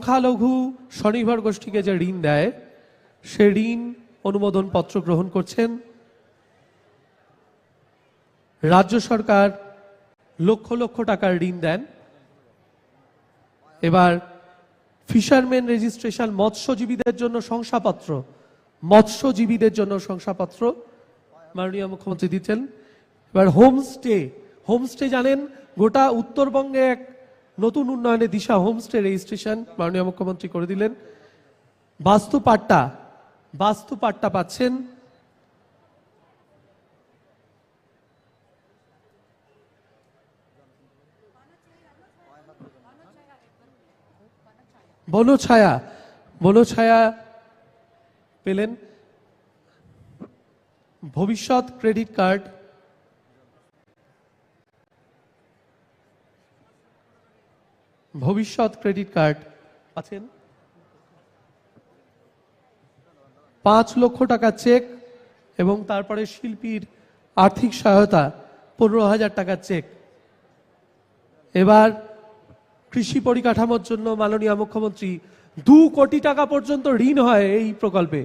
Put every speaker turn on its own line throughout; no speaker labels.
সংখ্যালঘু স্বনির্ভর গোষ্ঠীকে যে ঋণ দেয় সে ঋণ অনুমোদন পত্র গ্রহণ করছেন রাজ্য সরকার। লক্ষ লক্ষ টাকার ঋণ দেন। এবার ফিশারম্যান রেজিস্ট্রেশন, মৎস্যজীবীদের জন্য শংসাপত্র, মৎস্যজীবীদের জন্য শংসাপত্র মাননীয় মুখ্যমন্ত্রী দিচ্ছেন। এবার হোমস্টে, হোমস্টে জানেন গোটা উত্তরবঙ্গে এক নতুন উন্নয়নের দিশা, হোমস্টে রেজিস্ট্রেশন মাননীয় মুখ্যমন্ত্রী করে দিলেন। বাস্তু পাট্টা, বাস্তু পাট্টা পাচ্ছেন। বনছায়া, বনছায়া পেলেন। ভবিষ্যৎ ক্রেডিট কার্ড, ভবিষ্যৎ ক্রেডিট কার্ড আছেন। 5 লক্ষ টাকা চেক এবং তারপরে শিল্পীর আর্থিক সহায়তা 15,000 টাকার চেক। এবার কৃষি পরিকাঠামোর জন্য মাননীয় মুখ্যমন্ত্রী 2 কোটি টাকা পর্যন্ত ঋণ হয় এই প্রকল্পে,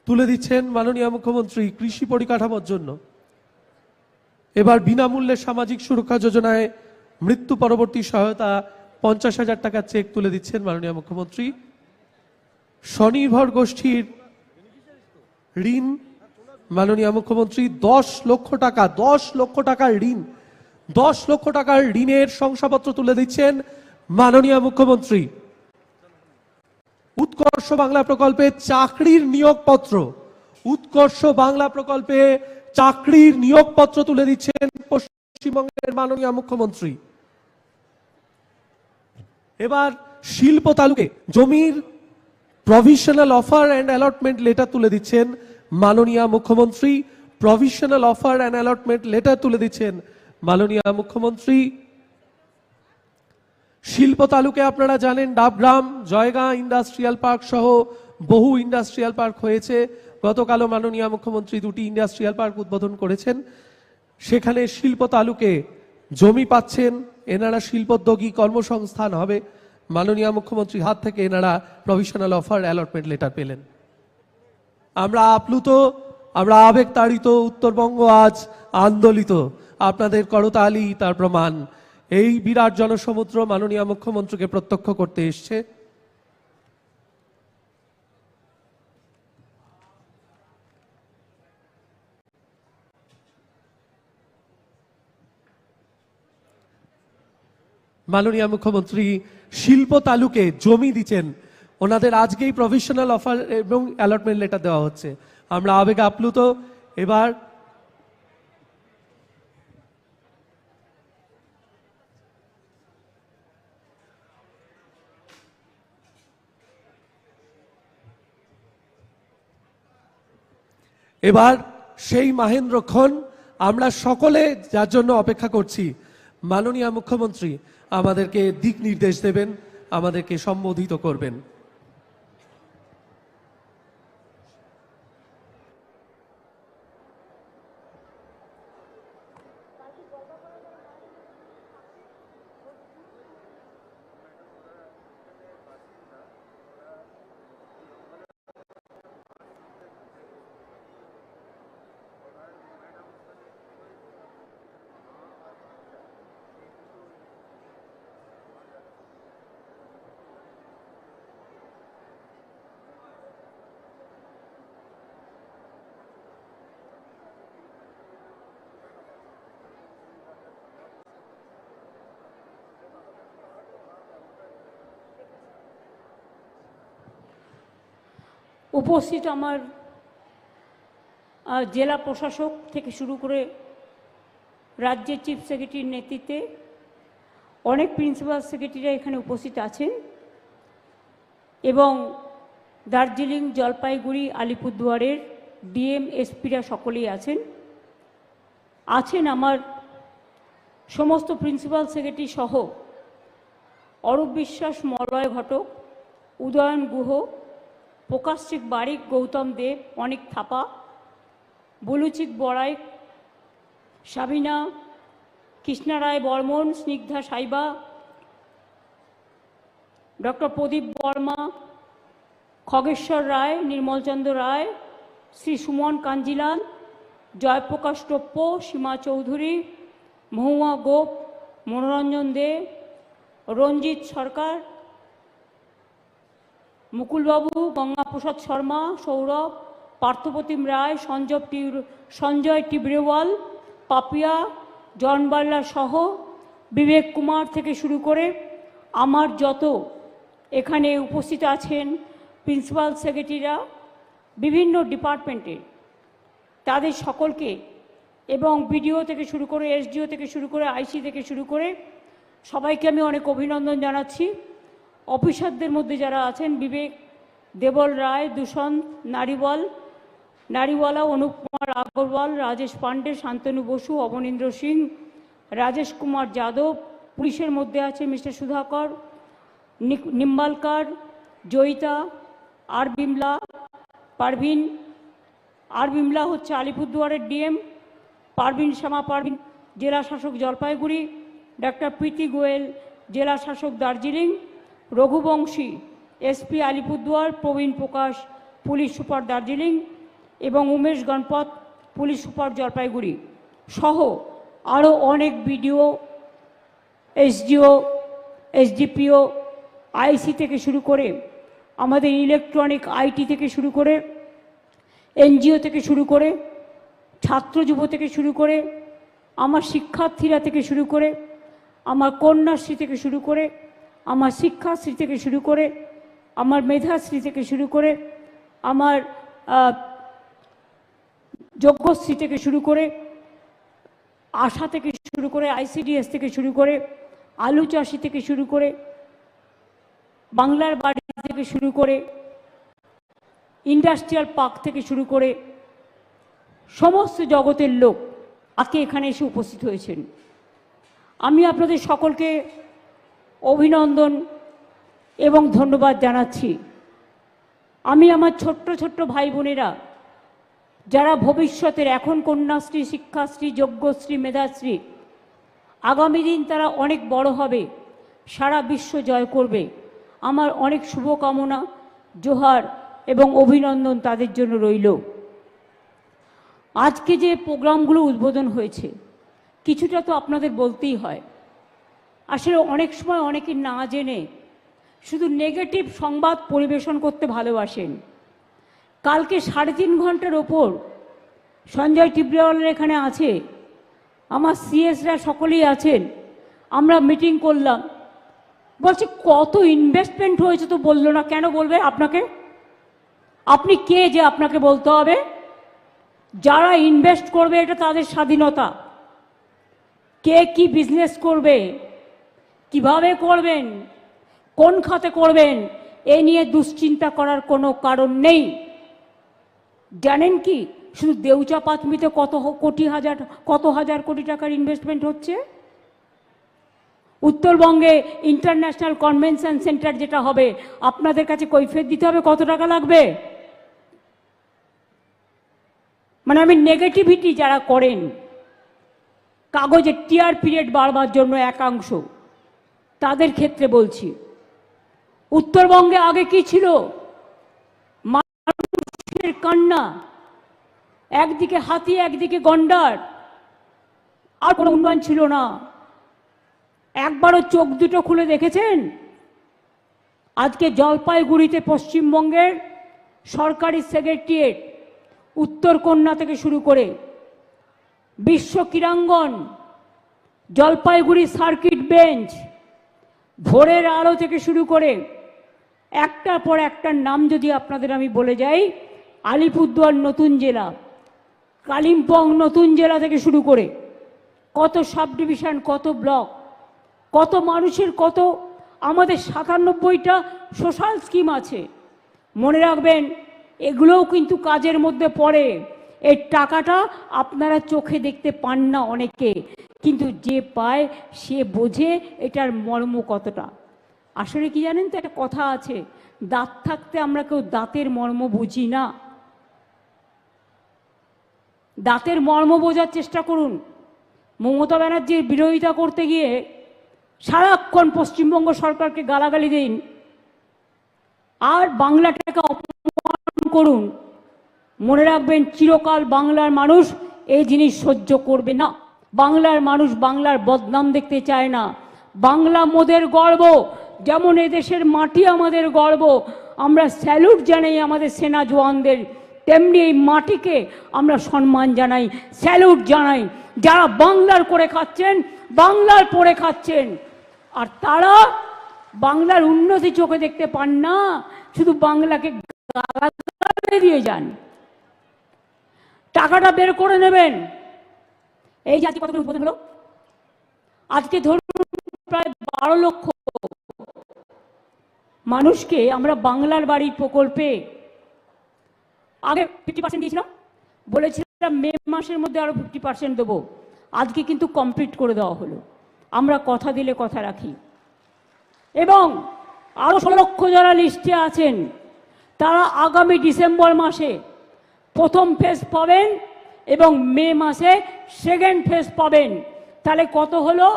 তুলে দিচ্ছেন মাননীয় মুখ্যমন্ত্রী কৃষি পরিকাঠামোর জন্য। এবার বিনামূল্যে সামাজিক সুরক্ষা যোজনায় মৃত্যু পরবর্তী সহায়তা 50,000 টাকার চেক তুলে দিচ্ছেন মাননীয় মুখ্যমন্ত্রী। স্বনির্ভর গোষ্ঠীর ঋণ মাননীয় মুখ্যমন্ত্রী 10 লক্ষ টাকা, 10 লক্ষ টাকার ঋণ, 10 লক্ষ টাকার ঋণের শংসাপত্র তুলে দিচ্ছেন মাননীয় মুখ্যমন্ত্রী। উৎকর্ষ বাংলা প্রকল্পে চাকরির নিয়োগপত্র, উৎকর্ষ বাংলা প্রকল্পে চাকরির নিয়োগপত্র তুলে দিচ্ছেন পশ্চিমবঙ্গের মাননীয় মুখ্যমন্ত্রী। এবার শিল্প তালুকে জমির provisional offer and allotment letter তুলে দিচ্ছেন মাননীয় মুখ্যমন্ত্রী। Provisional offer and allotment letter তুলে দিচ্ছেন মাননীয় মুখ্যমন্ত্রী। শিল্প তালুকে আপনারা জানেন ডাবগ্রাম, জয়গাঁ ইন্ডাস্ট্রিয়াল পার্ক সহ বহু ইন্ডাস্ট্রিয়াল পার্ক হয়েছে। গতকালও মাননীয় মুখ্যমন্ত্রী 2টি ইন্ডাস্ট্রিয়াল পার্ক উদ্বোধন করেছেন। সেখানে শিল্প তালুকে জমি পাচ্ছেন এনারা, শিল্পোদ্যোগী কর্মসংস্থান হবে। মাননীয় মুখ্যমন্ত্রীর হাত থেকে এনারা প্রভিশনাল অফার অ্যালটমেন্ট লেটার পেলেন। আমরা আপ্লুত, আমরা আবেগতাড়িত, উত্তরবঙ্গ আজ আন্দোলিত। আপনাদের করতালি তার প্রমাণ। এই বিরাট জনসমুদ্র মাননীয় মুখ্যমন্ত্রীকে প্রত্যক্ষ করতে এসছে। মাননীয় মুখ্যমন্ত্রী শিল্প তালুকে জমি দিচ্ছেন, ওনাদের আজকেই প্রভিশনাল অফার এবং অ্যালটমেন্ট লেটার দেওয়া হচ্ছে। আমরা আবেগে আপ্লুত। এবার এবার সেই মাহেন্দ্রক্ষণ আমরা সকলে যার জন্য অপেক্ষা করছি। মাননীয় মুখ্যমন্ত্রী আমাদেরকে দিক নির্দেশ দেবেন, আমাদেরকে সম্বোধিত করবেন।
উপস্থিত আমার জেলা প্রশাসক থেকে শুরু করে রাজ্যের চিফ সেক্রেটারির নেতৃত্বে অনেক প্রিন্সিপাল সেক্রেটারিরা এখানে উপস্থিত আছেন এবং দার্জিলিং, জলপাইগুড়ি, আলিপুরদুয়ারের ডিএম, এসপিরা সকলেই আছেন। আছেন আমার সমস্ত প্রিন্সিপাল সেক্রেটারি সহ অরূপ বিশ্বাস, মলয় ঘটক, উদয়ন গুহ, প্রকাশিক বারিক, গৌতম দেব, অনিক থাপা, বুলুচিক বড়াই, সাবিনা, কৃষ্ণা রায় বর্মন, স্নিগ্ধা সাইবা, ডক্টর প্রদীপ বর্মা, খগেশ্বর রায়, নির্মলচন্দ্র রায়, শ্রী সুমন কাঞ্জিলাল, জয়প্রকাশ টোপ্প, সীমা চৌধুরী, মহুয়া গোপ, মনোরঞ্জন দে, রঞ্জিত সরকার, মুকুলবাবু, গঙ্গাপ্রসাদ শর্মা, সৌরভ, পার্থপ্রতিম রায়, সঞ্জয় টিবরেওয়াল, পাপিয়া, জনবাল্লা সহ বিবেক কুমার থেকে শুরু করে আমার যত এখানে উপস্থিত আছেন প্রিন্সিপাল সেক্রেটারিরা বিভিন্ন ডিপার্টমেন্টের, তাদের সকলকে এবং বিডিও থেকে শুরু করে এসডিও থেকে শুরু করে আইসি থেকে শুরু করে সবাইকে আমি অনেক অভিনন্দন জানাচ্ছি। অফিসারদের মধ্যে যারা আছেন বিবেক, দেবল রায়, দূষণ নারীওয়ালা, অনুপ কুমার আগরওয়াল, রাজেশ পান্ডে, শান্তনু বসু, অবনীন্দ্র সিং, রাজেশ কুমার যাদব, পুলিশের মধ্যে আছে মিস্টার সুধাকর, নিম্বালকার, জয়িতা, বিমলা হচ্ছে আলিপুরদুয়ারের ডিএম, শ্যামা পারভিন জেলা শাসক জলপাইগুড়ি, ডক্টর প্রীতি গোয়েল জেলা শাসক দার্জিলিং, রঘুবংশী এসপি আলিপুরদুয়ার, প্রবীণ প্রকাশ পুলিশ সুপার দার্জিলিং এবং উমেশ গণপত পুলিশ সুপার জলপাইগুড়ি সহ আরও অনেক বিডিও, এসডিও, এসডিপিও, আইসি থেকে শুরু করে আমাদের ইলেকট্রনিক আইটি থেকে শুরু করে এনজিও থেকে শুরু করে ছাত্র যুব থেকে শুরু করে আমার শিক্ষার্থীরা থেকে শুরু করে আমার কন্যাশ্রী থেকে শুরু করে আমার শিক্ষাশ্রী থেকে শুরু করে আমার মেধাশ্রী থেকে শুরু করে আমার যোগ্যশ্রী থেকে শুরু করে আশা থেকে শুরু করে আইসিডিএস থেকে শুরু করে আলু চাষি থেকে শুরু করে বাংলার বাড়ি থেকে শুরু করে ইন্ডাস্ট্রিয়াল পার্ক থেকে শুরু করে সমস্ত জগতের লোক আজকে এখানে এসে উপস্থিত হয়েছেন। আমি আপনাদের সকলকে অভিনন্দন এবং ধন্যবাদ জানাচ্ছি। আমি আমার ছোট্ট ছোট্ট ভাই বোনেরা যারা ভবিষ্যতের এখন কন্যাশ্রী, শিক্ষাশ্রী, যোগ্যশ্রী, মেধাশ্রী, আগামী দিন তারা অনেক বড় হবে, সারা বিশ্ব জয় করবে, আমার অনেক শুভকামনা, জোহার এবং অভিনন্দন তাদের জন্য রইল। আজকে যে প্রোগ্রামগুলো উদ্বোধন হয়েছে কিছুটা তো আপনাদের বলতেই হয়। আসলে অনেক সময় অনেকে না জেনে শুধু নেগেটিভ সংবাদ পরিবেশন করতে ভালোবাসেন। কালকে 3.5 ঘন্টার ওপর সঞ্জয় টিবরেওয়ালের এখানে আছে, আমার সিএসরা সকলেই আছেন, আমরা মিটিং করলাম, বলছি কত ইনভেস্টমেন্ট হয়েছে তো বললো না। কেন বলবে আপনাকে? আপনি কে যে আপনাকে বলতে হবে? যারা ইনভেস্ট করবে এটা তাদের স্বাধীনতা। কে কি বিজনেস করবে, কিভাবে করবেন, কোন খাতে করবেন, এ নিয়ে দুশ্চিন্তা করার কোনো কারণ নেই। জানেন কি শুধু দেউচা পাতমিতে কত হাজার কোটি টাকার ইনভেস্টমেন্ট হচ্ছে? উত্তরবঙ্গে ইন্টারন্যাশনাল কনভেনশন সেন্টার যেটা হবে আপনাদের কাছে কৈফিয়ত দিতে হবে কত টাকা লাগবে। মানে আমি নেগেটিভিটি যারা করেন কাগজে টিআর পিরিয়ড বাড়বার জন্য একাংশ, তাদের ক্ষেত্রে বলছি। উত্তরবঙ্গে আগে কি ছিল? মানুষের কান্না, একদিকে হাতি একদিকে গন্ডার, আর কোনো উন্নয়ন ছিল না। একবারও চোখ দুটো খুলে দেখেছেন? আজকে জলপাইগুড়িতে পশ্চিমবঙ্গের সরকারি সেক্রেটারিয়েট, উত্তরকন্যা থেকে শুরু করে বিশ্ব ক্রীড়াঙ্গন, জলপাইগুড়ি সার্কিট বেঞ্চ, ভোরের আলো থেকে শুরু করে একটার পর একটার নাম যদি আপনাদের আমি বলে যাই, আলিপুরদুয়ার নতুন জেলা, কালিম্পং নতুন জেলা থেকে শুরু করে কত সাব ডিভিশন, কত ব্লক, কত মানুষের কত, আমাদের 97টা সোশ্যাল স্কিম আছে। মনে রাখবেন এগুলোও কিন্তু কাজের মধ্যে পড়ে। এর টাকাটা আপনারা চোখে দেখতে পান না অনেকে, কিন্তু যে পায় সে বোঝে এটার মর্ম কতটা। আসলে কি জানেন তো, একটা কথা আছে, দাঁত থাকতে আমরা কেউ দাঁতের মর্ম বুঝি না। দাঁতের মর্ম বোঝার চেষ্টা করুন। মমতা ব্যানার্জির বিরোধিতা করতে গিয়ে সারাক্ষণ পশ্চিমবঙ্গ সরকারকে গালাগালি দিন, আর বাংলাটাকে অপমান করুন, মনে রাখবেন চিরকাল বাংলার মানুষ এই জিনিস সহ্য করবে না। বাংলার মানুষ বাংলার বদনাম দেখতে চায় না। বাংলা মোদের গর্ব, যেমন এদেশের মাটি আমাদের গর্ব। আমরা স্যালুট জানাই আমাদের সেনা জওয়ানদের, তেমনি এই মাটিকে আমরা সম্মান জানাই, স্যালুট জানাই। যারা বাংলার করে খাচ্ছেন, বাংলার পরে খাচ্ছেন, আর তারা বাংলার উন্নতি চোখে দেখতে পান না, শুধু বাংলাকে গালাগালি দিয়ে যান। টাকাটা বের করে নেবেন। এই যে আজকে কতগুলো উদ্বোধন হলো, আজকে ধরুন প্রায় 12 লক্ষ মানুষকে আমরা বাংলার বাড়ির প্রকল্পে আগে 50% দিয়েছিলাম, বলেছিলাম মে মাসের মধ্যে আরো 50% দেবো। আজকে কিন্তু কমপ্লিট করে দেওয়া হলো। আমরা কথা দিলে কথা রাখি। এবং আরো 16 লক্ষ যারা লিস্টে আছেন, তারা আগামী ডিসেম্বর মাসে প্রথম ফেজ পাবেন এবং মে মাসে সেকেন্ড ফেজ পাবেন। তাহলে কত হলো?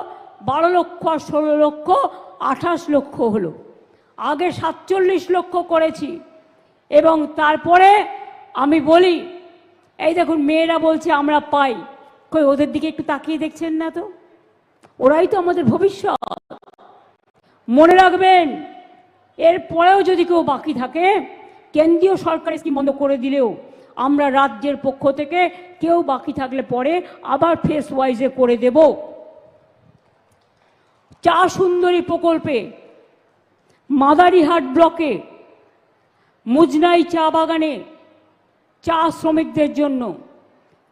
12 লক্ষ আর 16 লক্ষ 28 লক্ষ হলো। আগে 47 লক্ষ করেছি। এবং তারপরে আমি বলি, এই দেখুন মেয়েরা বলছে আমরা পাই, কই ওদের দিকে একটু তাকিয়ে দেখছেন না তো? ওরাই তো আমাদের ভবিষ্যৎ। মনে রাখবেন, এরপরেও যদি কেউ বাকি থাকে, কেন্দ্রীয় সরকারের স্কিম বন্ধ করে দিলেও আমরা রাজ্যের পক্ষ থেকে কেউ বাকি থাকলে পরে আবার ফেস ওয়াইজে করে দেব। চা সুন্দরী প্রকল্পে মাদারিহাট ব্লকে মুজনাই চা বাগানে চা শ্রমিকদের জন্য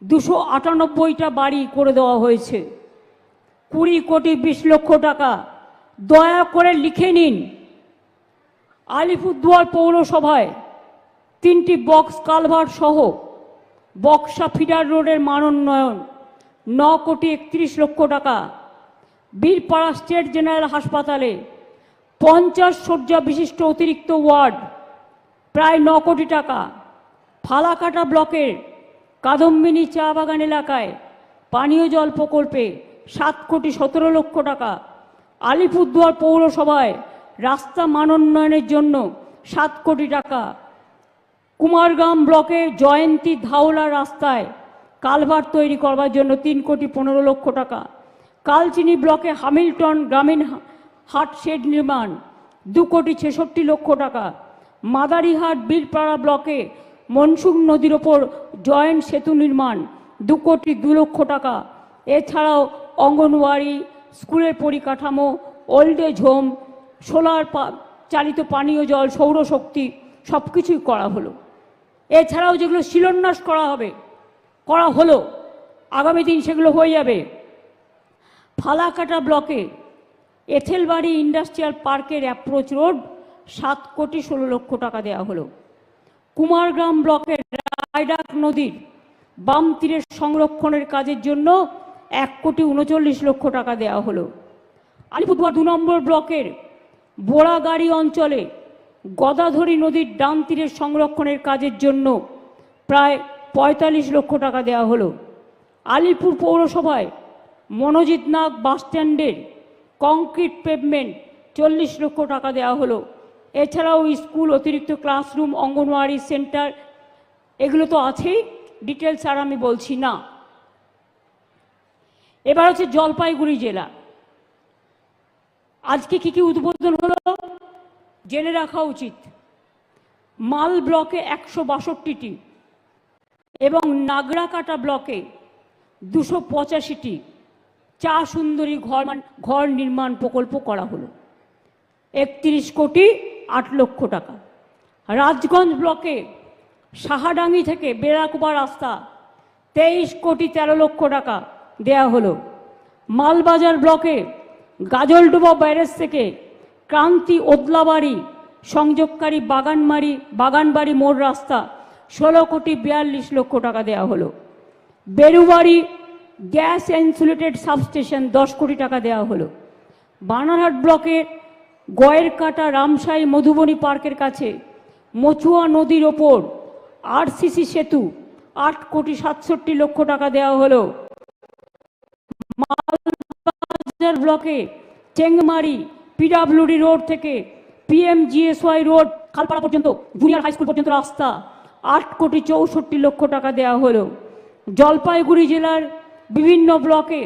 298টা বাড়ি করে দেওয়া হয়েছে। 20 কোটি 20 লক্ষ টাকা। দয়া করে লিখে নিন। আলিপুরদুয়ার পৌরসভায় 3টি বক্স কালভার্ট সহ বক্সা ফিডার রোডের মানোন্নয়ন 9 কোটি 31 লক্ষ টাকা। বীরপাড়া স্টেট জেনারেল হাসপাতালে 50 শয্যা বিশিষ্ট অতিরিক্ত ওয়ার্ড প্রায় 9 কোটি টাকা। ফালাকাটা ব্লকের কাদম্বিনী চা বাগান এলাকায় পানীয় জল প্রকল্পে 7 কোটি 17 লক্ষ টাকা। আলিপুরদুয়ার পৌরসভায় রাস্তা মানোন্নয়নের জন্য 7 কোটি টাকা। কুমারগ্রাম ব্লকে জয়ন্তী ধাওলা রাস্তায় কালভার্ট তৈরি করবার জন্য 3 কোটি 15 লক্ষ টাকা। কালচিনি ব্লকে হ্যামিল্টন গ্রামীণ হাট শেড নির্মাণ 2 কোটি 66 লক্ষ টাকা। মাদারিহাট বীরপাড়া ব্লকে মনসুন নদীর ওপর জয়েন্ট সেতু নির্মাণ 2 কোটি 2 লক্ষ টাকা। এছাড়াও অঙ্গনওয়াড়ি, স্কুলের পরিকাঠামো, ওল্ড এজ হোম, সোলার চালিত পানীয় জল, সৌরশক্তি সব কিছুই করা হলো। এছাড়াও যেগুলো শিলান্যাস করা হলো, আগামী দিন সেগুলো হয়ে যাবে। ফালাকাটা ব্লকে এথেলবাড়ি ইন্ডাস্ট্রিয়াল পার্কের অ্যাপ্রোচ রোড 7 কোটি 16 লক্ষ টাকা দেওয়া হলো। কুমারগ্রাম ব্লকের রায়ডাক নদীর বাম তীরের সংরক্ষণের কাজের জন্য 1 কোটি 39 লক্ষ টাকা দেওয়া হলো। আলিপুরদুয়ার 2 নম্বর ব্লকের বোড়াগাড়ি অঞ্চলে গদাধরী নদীর ডান তীরের সংরক্ষণের কাজের জন্য প্রায় 45 লক্ষ টাকা দেওয়া হলো। আলিপুর পৌরসভায় মনোজিৎ নাগ বাস স্ট্যান্ডের কংক্রিট পেভমেন্ট 40 লক্ষ টাকা দেওয়া হলো। এছাড়াও স্কুল, অতিরিক্ত ক্লাসরুম, অঙ্গনওয়াড়ি সেন্টার, এগুলো তো আছেই, ডিটেলস আর আমি বলছি না। এবার হচ্ছে জলপাইগুড়ি জেলা। আজকে কি কি উদ্বোধন হলো জেনে রাখা উচিত। মাল ব্লকে 162টি এবং নাগরাকাটা ব্লকে 285টি চা সুন্দরী ঘর নির্মাণ প্রকল্প করা হলো। 31 কোটি 8 লক্ষ টাকা। রাজগঞ্জ ব্লকে সাহাডাঙ্গি থেকে বেড়াকুবা রাস্তা 23 কোটি 13 লক্ষ টাকা দেয়া হলো। মালবাজার ব্লকে গাজলডোবা ব্যারেজ থেকে ক্রান্তি ওদলাবাড়ি সংযোগকারী বাগানবাড়ি মোড় রাস্তা 16 কোটি 42 লক্ষ টাকা দেওয়া হলো। বেরুবাড়ি গ্যাস ইনসুলেটেড সাবস্টেশন 10 কোটি টাকা দেওয়া হলো। বানারহাট ব্লকের গয়েরকাটা রামসাই মধুবনী পার্কের কাছে মচুয়া নদীর ওপর আরসিসি সেতু 8 কোটি 67 লক্ষ টাকা দেওয়া হলো। মালবাজার ব্লকে চেংমারি পিডাব্লিউডি রোড থেকে পিএমজিএসওয়াই রোড খালপাড়া পর্যন্ত জুনিয়র হাই স্কুল পর্যন্ত রাস্তা 8,64,00,000 টাকা দেওয়া হলো। জলপাইগুড়ি জেলার বিভিন্ন ব্লকে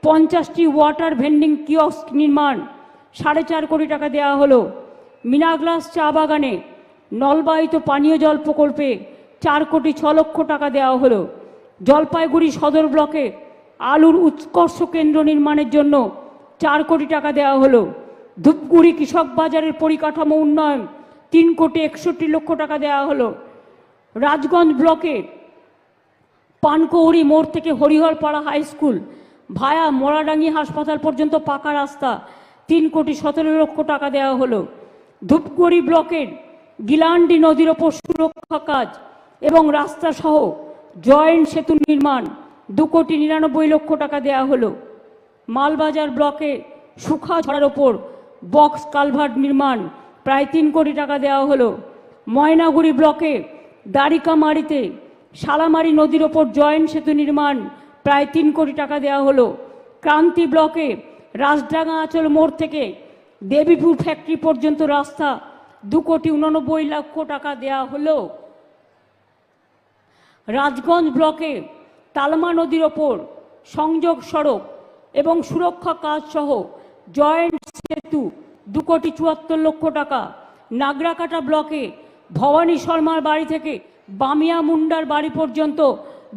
50টি ওয়াটার ভেন্ডিং কিয়স্ক নির্মাণ 4.5 কোটি টাকা দেওয়া হলো। মিনাগ্লাস চা বাগানে নলবাহিত পানীয় জল প্রকল্পে 4,06,00,000 টাকা দেওয়া হলো। জলপাইগুড়ি সদর ব্লকে আলুর উৎকর্ষ কেন্দ্র নির্মাণের জন্য 4 কোটি টাকা দেওয়া হলো। ধূপগুড়ি কৃষক বাজারের পরিকাঠামো উন্নয়ন 3,61,00,000 টাকা দেওয়া হলো। রাজগঞ্জ ব্লকে পানকৌড়ি মোড় থেকে হরিহরপাড়া হাই স্কুল ভায়া মোরাডাঙ্গি হাসপাতাল পর্যন্ত পাকা রাস্তা 3,17,00,000 টাকা দেওয়া হলো। ধূপগুড়ি ব্লকের গিলান্ডি নদীর ওপর সুরক্ষা কাজ এবং রাস্তা সহ জয়েন্ট সেতু নির্মাণ 2,99,00,000 টাকা দেওয়া হলো। মালবাজার ব্লকে সুখা ঝড়ার ওপর বক্স কালভার্ট নির্মাণ প্রায় 3 কোটি টাকা দেওয়া হলো। ময়নাগুড়ি ব্লকে দারিকামারিতে শালামারি নদীর ওপর জয়েন্ট সেতু নির্মাণ প্রায় 3 কোটি টাকা দেওয়া হলো। ক্রান্তি ব্লকে রাজডাঙ্গা আঁচল মোড় থেকে দেবীপুর ফ্যাক্টরি পর্যন্ত রাস্তা 2,89,00,000 টাকা দেওয়া হলো। রাজগঞ্জ ব্লকে তালমা নদীর ওপর সংযোগ সড়ক এবং সুরক্ষা কাজ সহ জয়েন্ট সেতু 2,74,00,000 টাকা। নাগরাকাটা ব্লকে ভবানী শর্মার বাড়ি থেকে বামিয়া মুন্ডার বাড়ি পর্যন্ত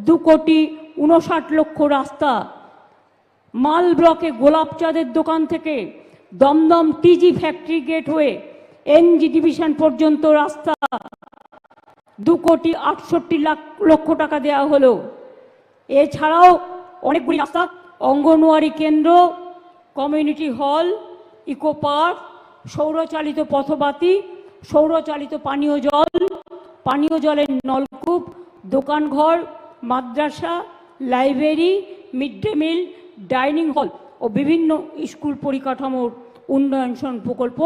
2,59,00,000 রাস্তা। মাল ব্লকে গোলাপচাঁদের দোকান থেকে Dum Dum TG factory gateway NG division পর্যন্ত রাস্তা 2,68,00,000 টাকা দেওয়া হলো। এছাড়াও অনেকগুলি রাস্তা অঙ্গনওয়াড়ি কেন্দ্র, কমিউনিটি হল, ইকো পার্ক, সৌরচালিত পথবাতি, সৌরচালিত পানীয় জলের নলকূপ, দোকানঘর, মাদ্রাসা, library, mid day meal, dining hall ও বিভিন্ন স্কুল পরিকাঠামোর উন্নয়ন প্রকল্প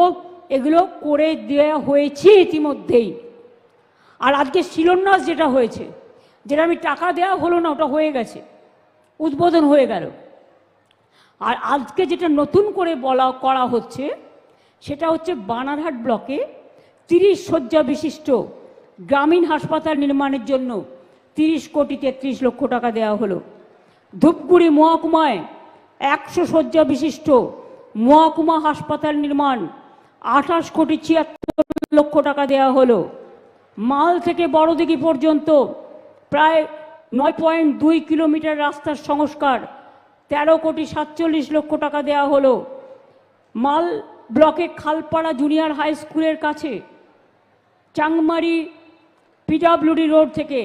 এগুলো করে দেওয়া হয়েছে ইতিমধ্যেই। আর আজকে শিলান্যাস যেটা হয়েছে, যেটা আমি টাকা দেওয়া হলো না, ওটা হয়ে গেছে, উদ্বোধন হয়ে গেল। আর আজকে যেটা নতুন করে করা হচ্ছে সেটা হচ্ছে বানারহাট ব্লকে 30 শয্যা বিশিষ্ট গ্রামীণ হাসপাতাল নির্মাণের জন্য 30,33,00,000 টাকা দেওয়া হলো। ধূপগুড়ি মহকুমায় 100 শয্যা বিশিষ্ট মহকুমা হাসপাতাল নির্মাণ 28,76,00,000 টাকা দেওয়া হলো। মাল থেকে বড়দিঘি পর্যন্ত প্রায় 9.2 কিলোমিটার রাস্তার সংস্কার 13,47,00,000 টাকা দেওয়া হলো। মাল ব্লকে খালপাড়া জুনিয়র হাই স্কুলের কাছে চাংমারি পিডব্লিউডি রোড থেকে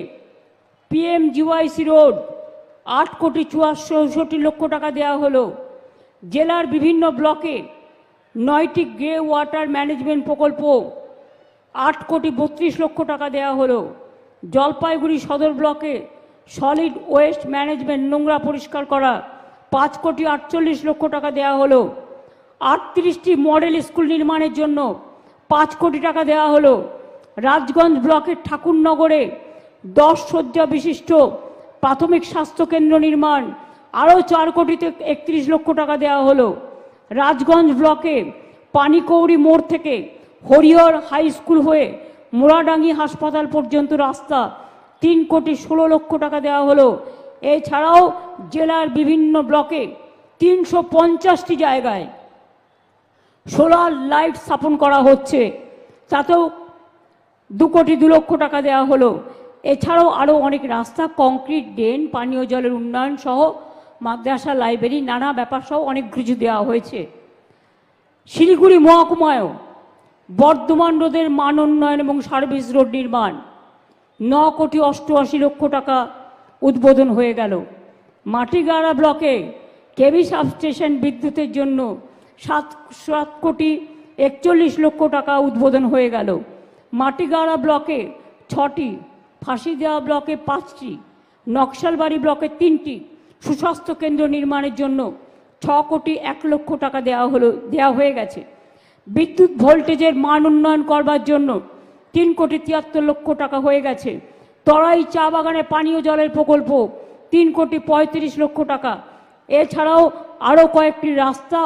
পিএমজিওয়াইসি রোড 8,64,00,000 টাকা দেওয়া হলো। জেলার বিভিন্ন ব্লকে 9টি গ্রে ওয়াটার ম্যানেজমেন্ট প্রকল্প 8,32,00,000 টাকা দেওয়া হলো। জলপাইগুড়ি সদর ব্লকে সলিড ওয়েস্ট ম্যানেজমেন্ট নোংরা পরিষ্কার করা 5,48,00,000 টাকা দেওয়া হলো। 38টি মডেল স্কুল নির্মাণের জন্য 5 কোটি টাকা দেওয়া হলো। রাজগঞ্জ ব্লকের ঠাকুরনগরে 10 শয্যা বিশিষ্ট প্রাথমিক স্বাস্থ্যকেন্দ্র নির্মাণ আরও 4,31,00,000 টাকা দেওয়া হলো। রাজগঞ্জ ব্লকে পানিকৌড়ি মোড় থেকে হরিহর হাই স্কুল হয়ে মোরাডাঙ্গি হাসপাতাল পর্যন্ত রাস্তা 3,16,00,000 টাকা দেওয়া হলো। এছাড়াও জেলার বিভিন্ন ব্লকে 350টি জায়গায় সোলার লাইট স্থাপন করা হচ্ছে, তাতেও 2,02,00,000 টাকা দেওয়া হলো। এছাড়াও আরও অনেক রাস্তা, কংক্রিট, ড্রেন, পানীয় জলের উন্নয়ন সহ মাদ্রাসা, লাইব্রেরি, নানা ব্যাপার সহ অনেক কিছু দেওয়া হয়েছে। শিলিগুড়ি মহকুমায়ও বর্ধমান রোডের মান উন্নয়ন এবং সার্ভিস রোড নির্মাণ 9,88,00,000 টাকা উদ্বোধন হয়ে গেল। মাটিগাড়া ব্লকে কেবি সাবস্টেশন বিদ্যুতের জন্য 7,41,00,000 টাকা উদ্বোধন হয়ে গেল। মাটিগাড়া ব্লকে 6টি, ফাঁসিদেওয়া ব্লকে 5টি, নকশালবাড়ি ব্লকে 3টি সুস্বাস্থ্য কেন্দ্র নির্মাণের জন্য 6,01,00,000 টাকা দেওয়া হয়ে গেছে। বিদ্যুৎ ভোল্টেজের মান উন্নয়ন করবার জন্য 3,73,00,000 টাকা হয়ে গেছে। তরাই চা বাগানে পানীয় জলের প্রকল্প 3,35,00,000 টাকা। এছাড়াও আরও কয়েকটি রাস্তা